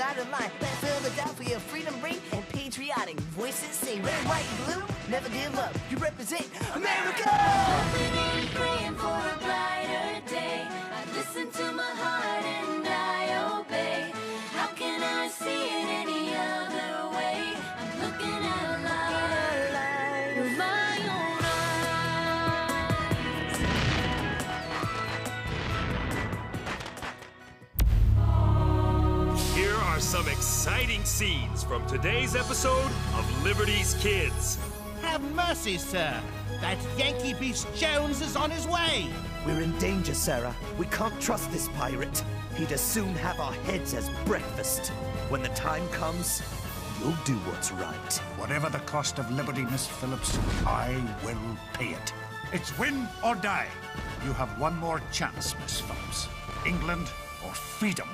out of line. Let's fill the doubt for your freedom ring and patriotic voices say red, white, blue, never give up. You represent America! Hoping and praying for a brighter day. I listen to my heart and I obey. How can I see it any other way? I'm looking at a light with my own eyes. Here are some exciting scenes from today's episode of Liberty's Kids. Have mercy, sir. That Yankee beast Jones is on his way. We're in danger, Sarah. We can't trust this pirate. He'd as soon have our heads as breakfast. When the time comes, you'll do what's right. Whatever the cost of liberty, Miss Phillips, I will pay it. It's win or die. You have one more chance, Miss Phillips. England or freedom.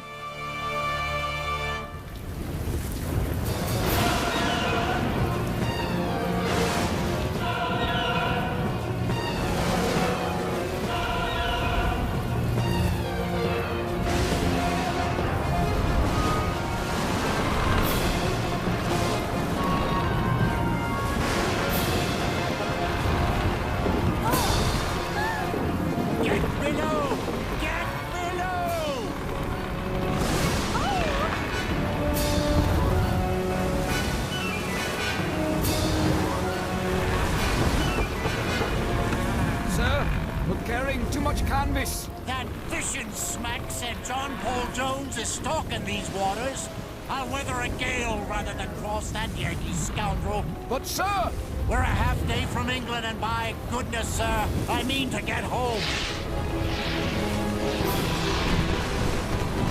That fishing smack said John Paul Jones is stalking these waters. I'll weather a gale rather than cross that Yankee scoundrel. But, sir! We're a half day from England, and by goodness, sir, I mean to get home.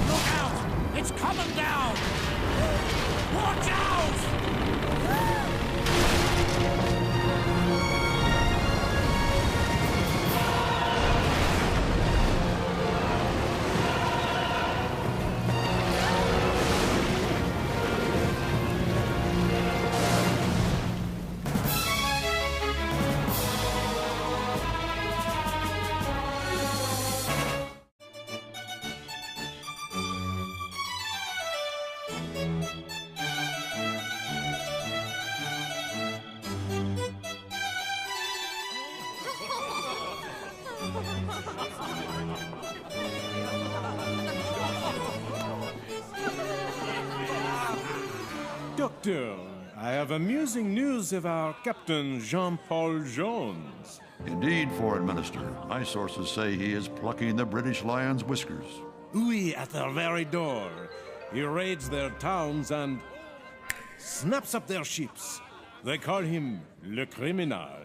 Look out! It's coming down! Watch out! Doctor, I have amusing news of our Captain Jean-Paul Jones. Indeed, Foreign Minister. My sources say he is plucking the British Lion's whiskers. Oui, at their very door. He raids their towns and snaps up their ships. They call him Le Criminal.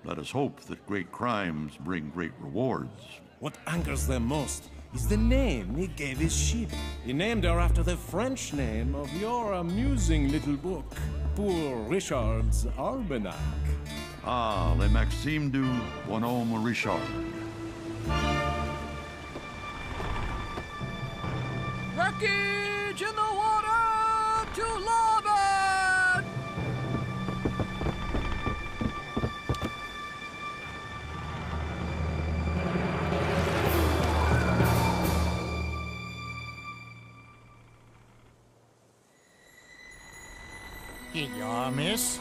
Let us hope that great crimes bring great rewards. What angers them most is the name he gave his ship. He named her after the French name of your amusing little book, Poor Richard's Almanac. Ah, Les Maximes du Bonhomme Richard. Wreckage in the water! To larboard! Here you are, miss.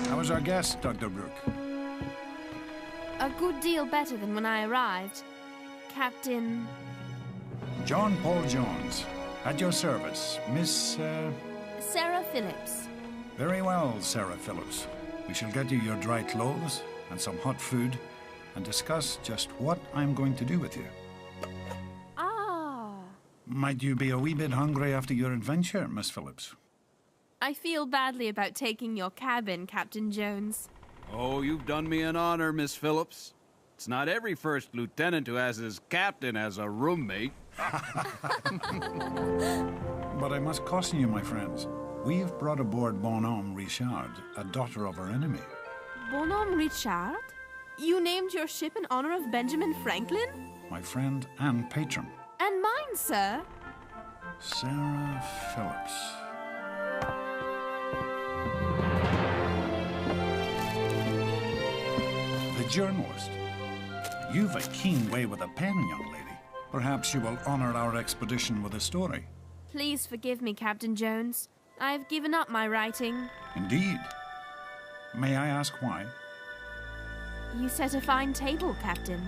How was our guest, Dr. Brooke? A good deal better than when I arrived. Captain... John Paul Jones. At your service, Miss, Sarah Phillips. Very well, Sarah Phillips. We shall get you your dry clothes and some hot food and discuss just what I'm going to do with you. Ah. Might you be a wee bit hungry after your adventure, Miss Phillips? I feel badly about taking your cabin, Captain Jones. Oh, you've done me an honor, Miss Phillips. It's not every first lieutenant who has his captain as a roommate. But I must caution you, my friends. We've brought aboard Bonhomme Richard, a daughter of our enemy. Bonhomme Richard? You named your ship in honor of Benjamin Franklin? My friend and patron. And mine, sir. Sarah Phillips. The journalist. You've a keen way with a pen, young lady. Perhaps you will honor our expedition with a story. Please forgive me, Captain Jones. I've given up my writing. Indeed. May I ask why? You set a fine table, Captain.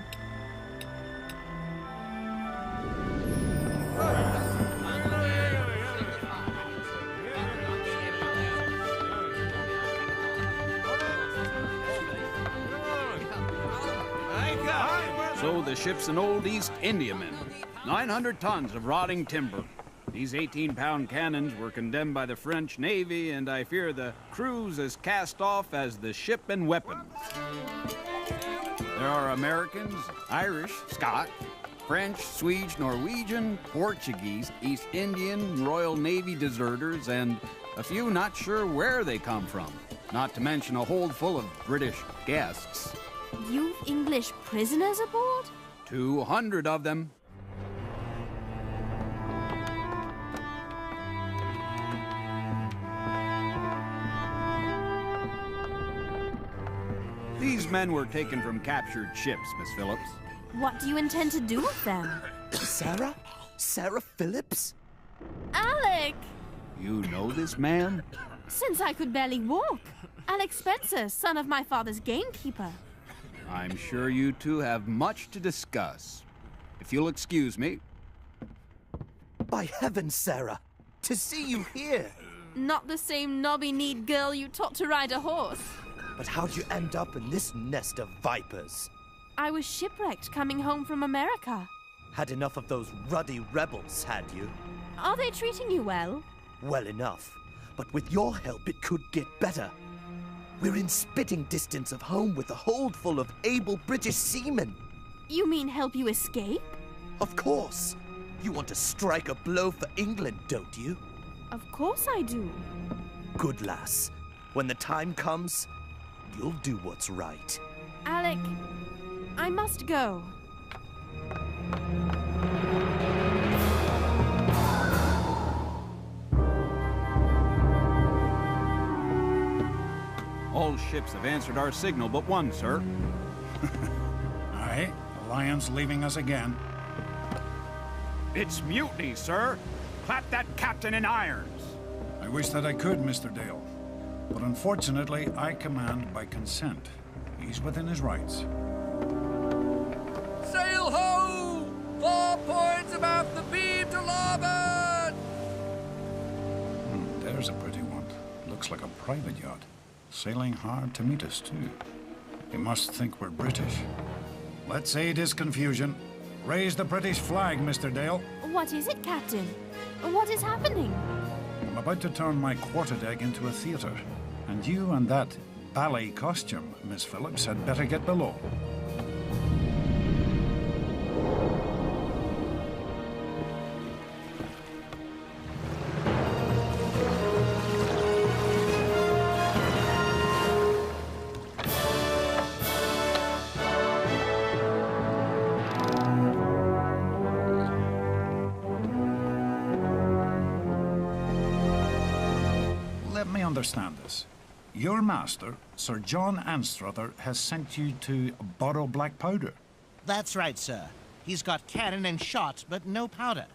So the ship's an old East Indiaman. 900 tons of rotting timber. These 18-pound cannons were condemned by the French Navy, and I fear the crew's as cast off as the ship and weapons. There are Americans, Irish, Scotch, French, Swedish, Norwegian, Portuguese, East Indian, Royal Navy deserters, and a few not sure where they come from. Not to mention a hold full of British guests. You've English prisoners aboard? 200 of them. These men were taken from captured ships, Miss Phillips. What do you intend to do with them? Sarah? Sarah Phillips? Alec! You know this man? Since I could barely walk. Alec Spencer, son of my father's gamekeeper. I'm sure you two have much to discuss. If you'll excuse me. By heavens, Sarah! To see you here! Not the same knobby-kneed girl you taught to ride a horse. But how'd you end up in this nest of vipers? I was shipwrecked coming home from America. Had enough of those ruddy rebels, had you? Are they treating you well? Well enough. But with your help, it could get better. We're in spitting distance of home with a hold full of able British seamen. You mean help you escape? Of course. You want to strike a blow for England, don't you? Of course I do. Good lass. When the time comes, you'll do what's right. Alec, I must go. All ships have answered our signal but one, sir. Aye, the Lion's leaving us again. It's mutiny, sir. Clap that captain in irons. I wish that I could, Mr. Dale. But unfortunately, I command by consent. He's within his rights. Sail ho! 4 points about the beam to larboard! There's a pretty one. Looks like a private yacht. Sailing hard to meet us, too. He must think we're British. Let's aid his confusion. Raise the British flag, Mr. Dale. What is it, Captain? What is happening? I'm about to turn my quarterdeck into a theatre. And you and that ballet costume, Miss Phillips, had better get below. Let me understand this. Your master, Sir John Anstruther, has sent you to borrow black powder. That's right, sir. He's got cannon and shot, but no powder.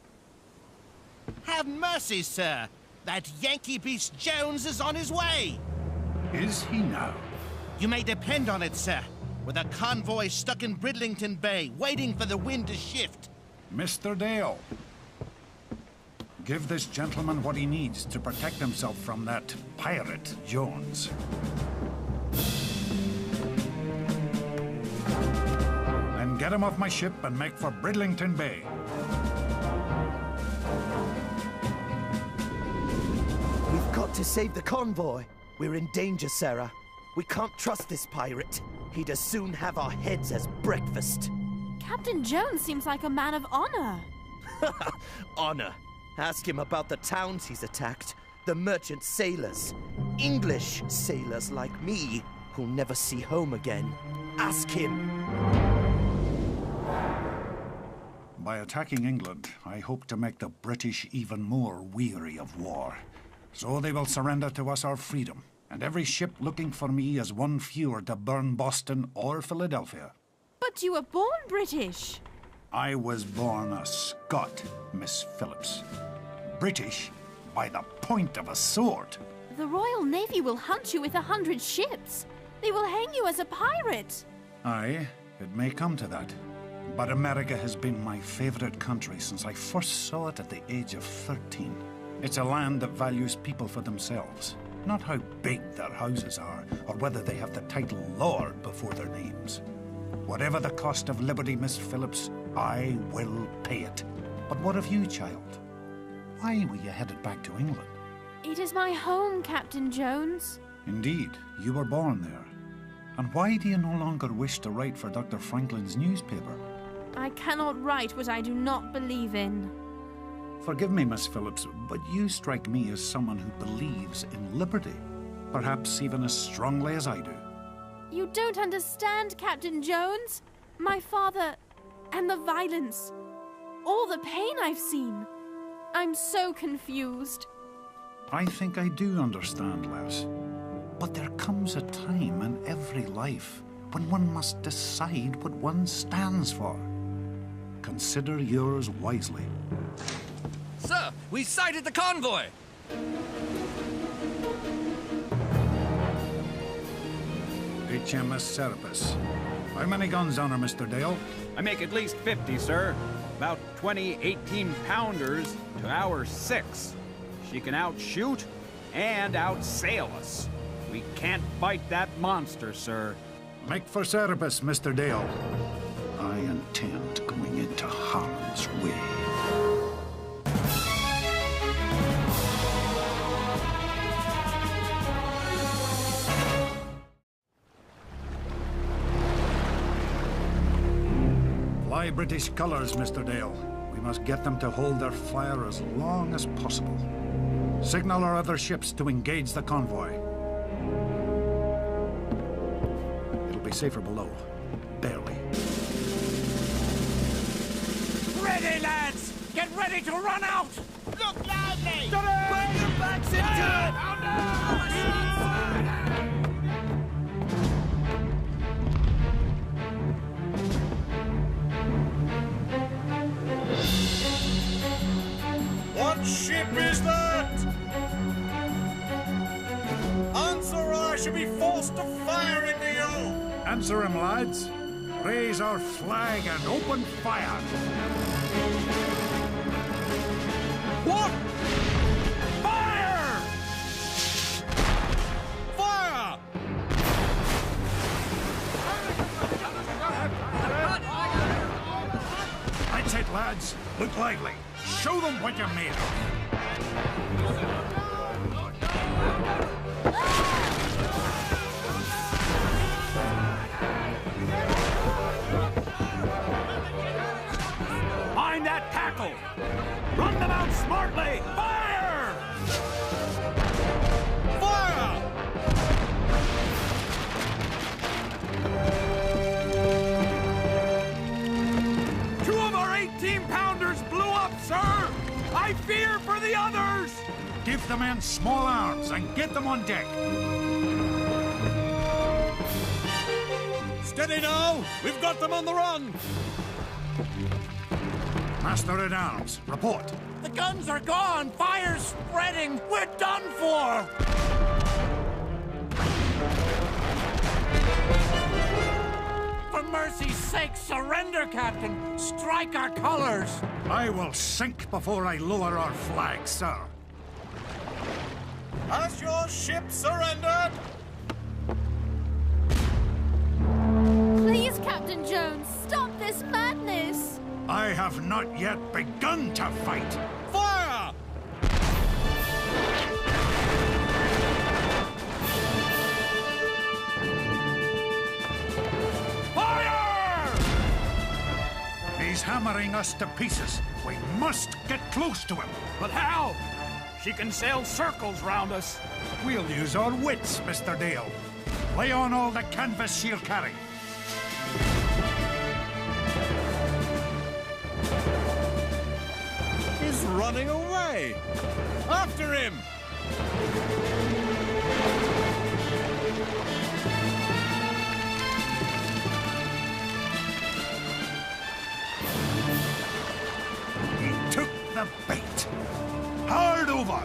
Have mercy, sir! That Yankee beast Jones is on his way! Is he now? You may depend on it, sir. With a convoy stuck in Bridlington Bay, waiting for the wind to shift. Mr. Dale, give this gentleman what he needs to protect himself from that pirate, Jones. Then get him off my ship and make for Bridlington Bay. We've got to save the convoy. We're in danger, Sarah. We can't trust this pirate. He'd as soon have our heads as breakfast. Captain Jones seems like a man of honor. Honor. Ask him about the towns he's attacked, the merchant sailors, English sailors like me, who'll never see home again. Ask him. By attacking England, I hope to make the British even more weary of war. So they will surrender to us our freedom, and every ship looking for me is one fewer to burn Boston or Philadelphia. But thought you were born British. I was born a Scot, Miss Phillips. British by the point of a sword. The Royal Navy will hunt you with 100 ships. They will hang you as a pirate. Aye, it may come to that. But America has been my favorite country since I first saw it at the age of 13. It's a land that values people for themselves, not how big their houses are, or whether they have the title Lord before their names. Whatever the cost of liberty, Miss Phillips, I will pay it. But what of you, child? Why were you headed back to England? It is my home, Captain Jones. Indeed, you were born there. And why do you no longer wish to write for Dr. Franklin's newspaper? I cannot write what I do not believe in. Forgive me, Miss Phillips, but you strike me as someone who believes in liberty. Perhaps even as strongly as I do. You don't understand, Captain Jones. My father and the violence. All the pain I've seen. I'm so confused. I think I do understand, Les. But there comes a time in every life when one must decide what one stands for. Consider yours wisely. Sir, we sighted the convoy! HMS Serapis. How many guns on her, Mr. Dale? I make at least 50, sir. About 20 18-pounders to our 6. She can outshoot and outsail us. We can't fight that monster, sir. Make for Serapis, Mr. Dale. I intend going into harm's way. Fly British colours, Mr. Dale. We must get them to hold their fire as long as possible. Signal our other ships to engage the convoy. It'll be safer below. Barely. Ready, lads! Get ready to run out! Look loudly! Put your backs into it! What ship is that? Answer, or I shall be forced to fire into you! Answer him, lads. Raise our flag and open fire. What? Fire! Fire! That's it, lads. Look lively. Show them what you're made of. Mind that tackle! Run them out smartly! Fire! Fire! Two of our 18-pounders blew up, sir! I fear for the others! Give the men small arms and get them on deck. Steady now! We've got them on the run! Master-at-arms, report. The guns are gone! Fire's spreading! We're done for! For mercy's sake, surrender, Captain! Strike our colors! I will sink before I lower our flag, sir. Has your ship surrendered? Please, Captain Jones, stop this madness! I have not yet begun to fight. Fire! Fire! He's hammering us to pieces. We must get close to him. But how? She can sail circles round us. We'll use our wits, Mr. Dale. Lay on all the canvas she'll carry. He's running away! After him! the bait. Hard over.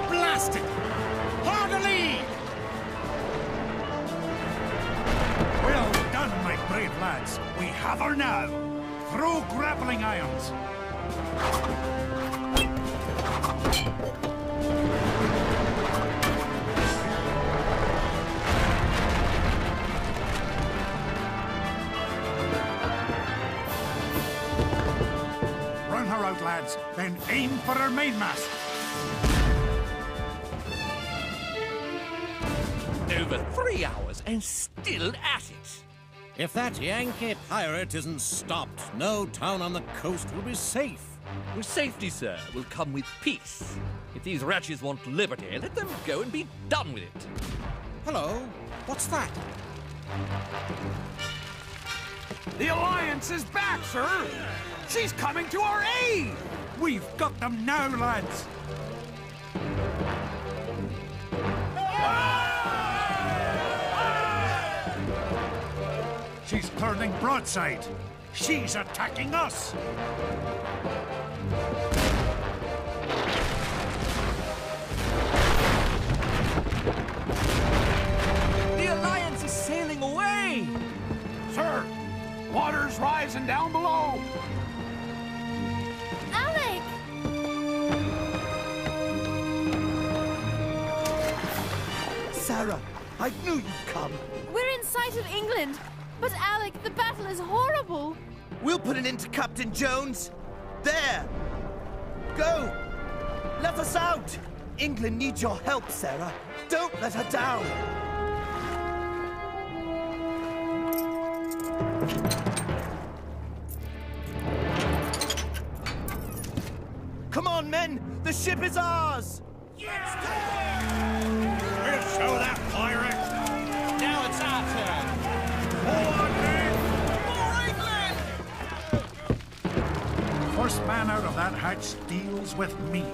Blast it! Hard alee! Well done, my brave lads. We have her now. Throw grappling irons. Run her out, lads, then aim for her mainmast. Over 3 hours and still at it. If that Yankee pirate isn't stopped, no town on the coast will be safe. Well, safety, sir, will come with peace. If these wretches want liberty, let them go and be done with it. Hello, what's that? The Alliance is back, sir! She's coming to our aid! We've got them now, lads. She's turning broadside. She's attacking us. The Alliance is sailing away! Sir, water's rising down below. Alec! Sarah, I knew you'd come. We're in sight of England. But Alec, the battle is horrible. We'll put an end to Captain Jones. There! Go! Let us out! England needs your help, Sarah. Don't let her down! Come on, men! The ship is ours! Yes! We'll show that pirate. Now it's our turn. First man out of that hatch deals with me.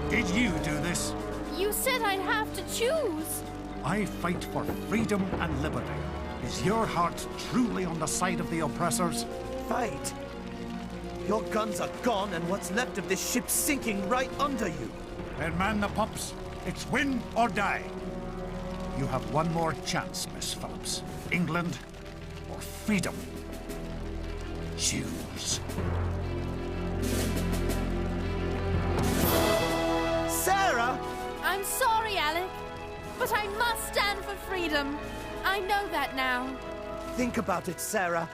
Did you do this? You said I'd have to choose. I fight for freedom and liberty. Is your heart truly on the side of the oppressors? Fight! Your guns are gone and what's left of this ship sinking right under you. Then man the pumps. It's win or die. You have one more chance, Miss Phillips. England or freedom. Choose. Sarah! I'm sorry, Alec, but I must stand for freedom. I know that now. Think about it, Sarah,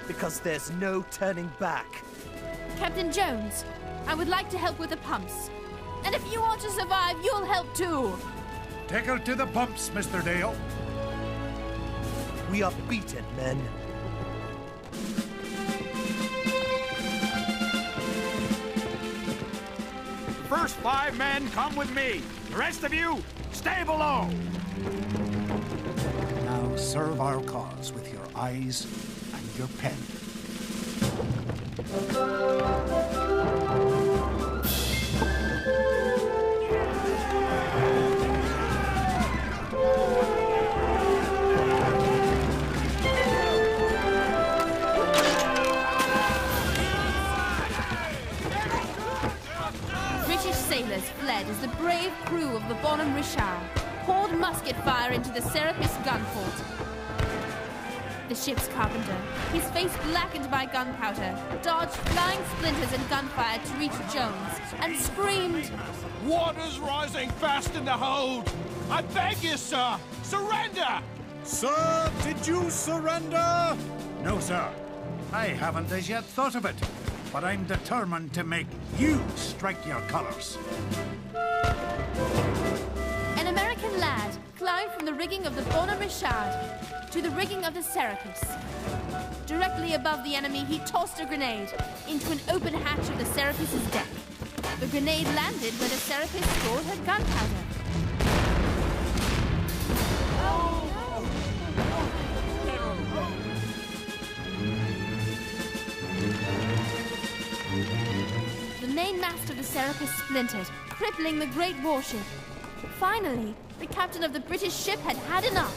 because there's no turning back. Captain Jones, I would like to help with the pumps. And if you want to survive, you'll help too. Take her to the pumps, Mr. Dale. We are beaten, men. First 5 men come with me. The rest of you, stay below. Now serve our cause with your eyes and your pen. British sailors fled as the brave crew of the Bonhomme Richard poured musket fire into the Serapis gun fort. The ship's carpenter, his face blackened by gunpowder, dodged flying splinters and gunfire to reach Jones and screamed, Water's rising fast in the hold! I beg you, sir! Surrender! Sir, did you surrender? No, sir. I haven't as yet thought of it. But I'm determined to make you strike your colors. An American lad climbed from the rigging of the Bonhomme Richard to the rigging of the Serapis. Directly above the enemy, he tossed a grenade into an open hatch of the Serapis's deck. The grenade landed where the Serapis stored her gunpowder. The mainmast of the Serapis splintered, crippling the great warship. Finally, The captain of the British ship had had enough.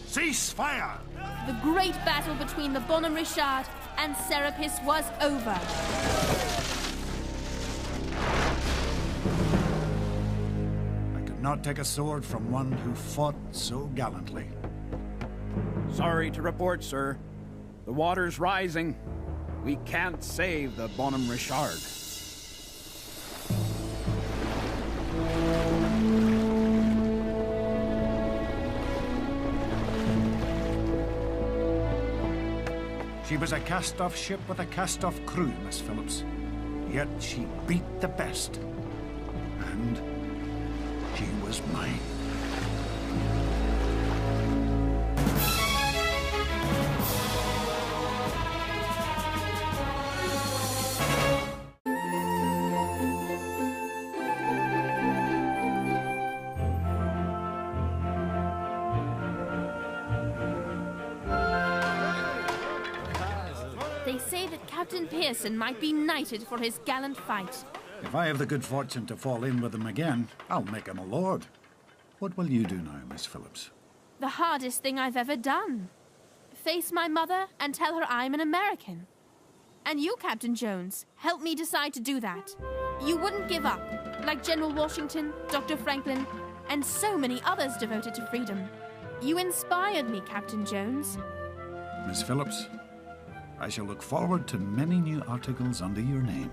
Cease fire! The great battle between the Bonhomme Richard and Serapis was over. I could not take a sword from one who fought so gallantly. Sorry to report, sir. The water's rising. We can't save the Bonhomme Richard. She was a cast-off ship with a cast-off crew, Miss Phillips. Yet she beat the best. And she was mine. They say that Captain Pearson might be knighted for his gallant fight. If I have the good fortune to fall in with him again, I'll make him a lord. What will you do now, Miss Phillips? The hardest thing I've ever done. Face my mother and tell her I'm an American. And you, Captain Jones, help me decide to do that. You wouldn't give up, like General Washington, Dr. Franklin, and so many others devoted to freedom. You inspired me, Captain Jones. Miss Phillips, I shall look forward to many new articles under your name.